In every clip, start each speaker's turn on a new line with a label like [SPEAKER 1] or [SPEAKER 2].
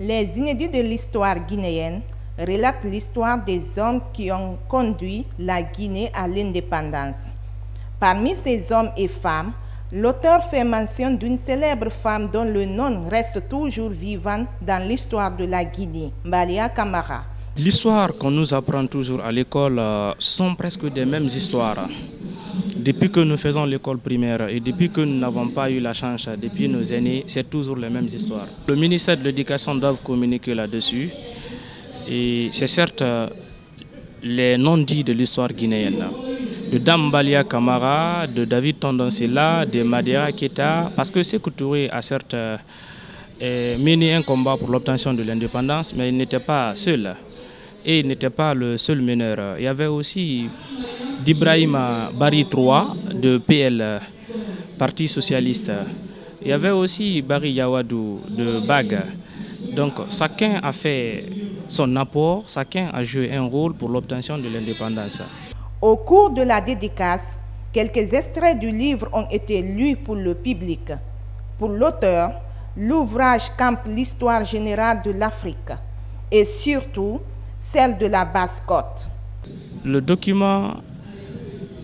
[SPEAKER 1] Les inédits de l'histoire guinéenne relatent l'histoire des hommes qui ont conduit la Guinée à l'indépendance. Parmi ces hommes et femmes, l'auteur fait mention d'une célèbre femme dont le nom reste toujours vivant dans l'histoire de la Guinée, Mbalia Camara.
[SPEAKER 2] L'histoire qu'on nous apprend toujours à l'école sont presque des mêmes histoires. Depuis que nous faisons l'école primaire et depuis que nous n'avons pas eu la chance, depuis nos aînés, c'est toujours les mêmes histoires. Le ministère de l'Éducation doit communiquer là-dessus. Et c'est certes les non-dits de l'histoire guinéenne. De Dame Mbalia Camara, de David Tondonsela, de Madera Keita, parce que Sékou Touré a certes mené un combat pour l'obtention de l'indépendance, mais il n'était pas seul. Et il n'était pas le seul meneur. Il y avait aussi d'Ibrahima Bari III de PL, Parti Socialiste. Il y avait aussi Bari Yawadou de BAG. Donc chacun a fait son apport, chacun a joué un rôle pour l'obtention de l'indépendance.
[SPEAKER 1] Au cours de la dédicace, quelques extraits du livre ont été lus pour le public. Pour l'auteur, l'ouvrage campe l'histoire générale de l'Afrique et surtout celle de la Basse-Côte.
[SPEAKER 2] Le document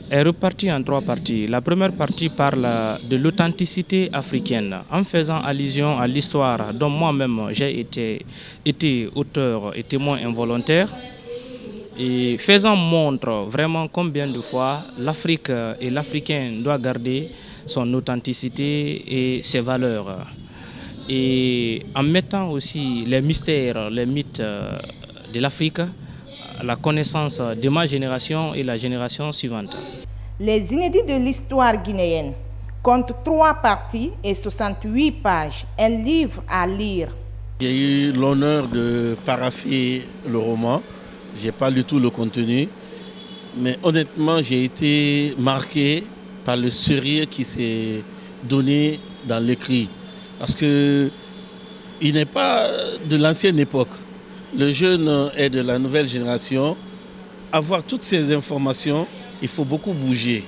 [SPEAKER 2] est reparti en 3 parties. La première partie parle de l'authenticité africaine en faisant allusion à l'histoire dont moi-même j'ai été auteur et témoin involontaire et faisant montre vraiment combien de fois l'Afrique et l'Africain doivent garder son authenticité et ses valeurs. Et en mettant aussi les mystères, les mythes de l'Afrique, la connaissance de ma génération et la génération suivante.
[SPEAKER 1] Les inédits de l'histoire guinéenne comptent 3 parties et 68 pages, un livre à lire.
[SPEAKER 3] J'ai eu l'honneur de parapher le roman. Je n'ai pas lu tout le contenu, mais honnêtement, j'ai été marqué par le sérieux qui s'est donné dans l'écrit. Parce qu'il n'est pas de l'ancienne époque. Le jeune est de la nouvelle génération. Avoir toutes ces informations, il faut beaucoup bouger.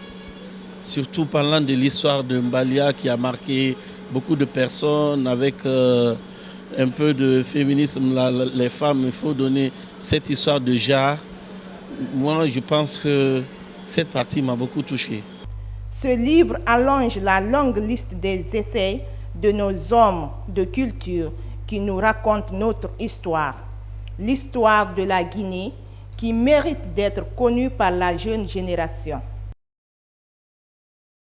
[SPEAKER 3] Surtout parlant de l'histoire de Mbalia qui a marqué beaucoup de personnes avec un peu de féminisme. Les femmes, il faut donner cette histoire de genre. Moi, je pense que cette partie m'a beaucoup touché.
[SPEAKER 1] Ce livre allonge la longue liste des essais de nos hommes de culture qui nous racontent notre histoire. L'histoire de la Guinée qui mérite d'être connue par la jeune génération.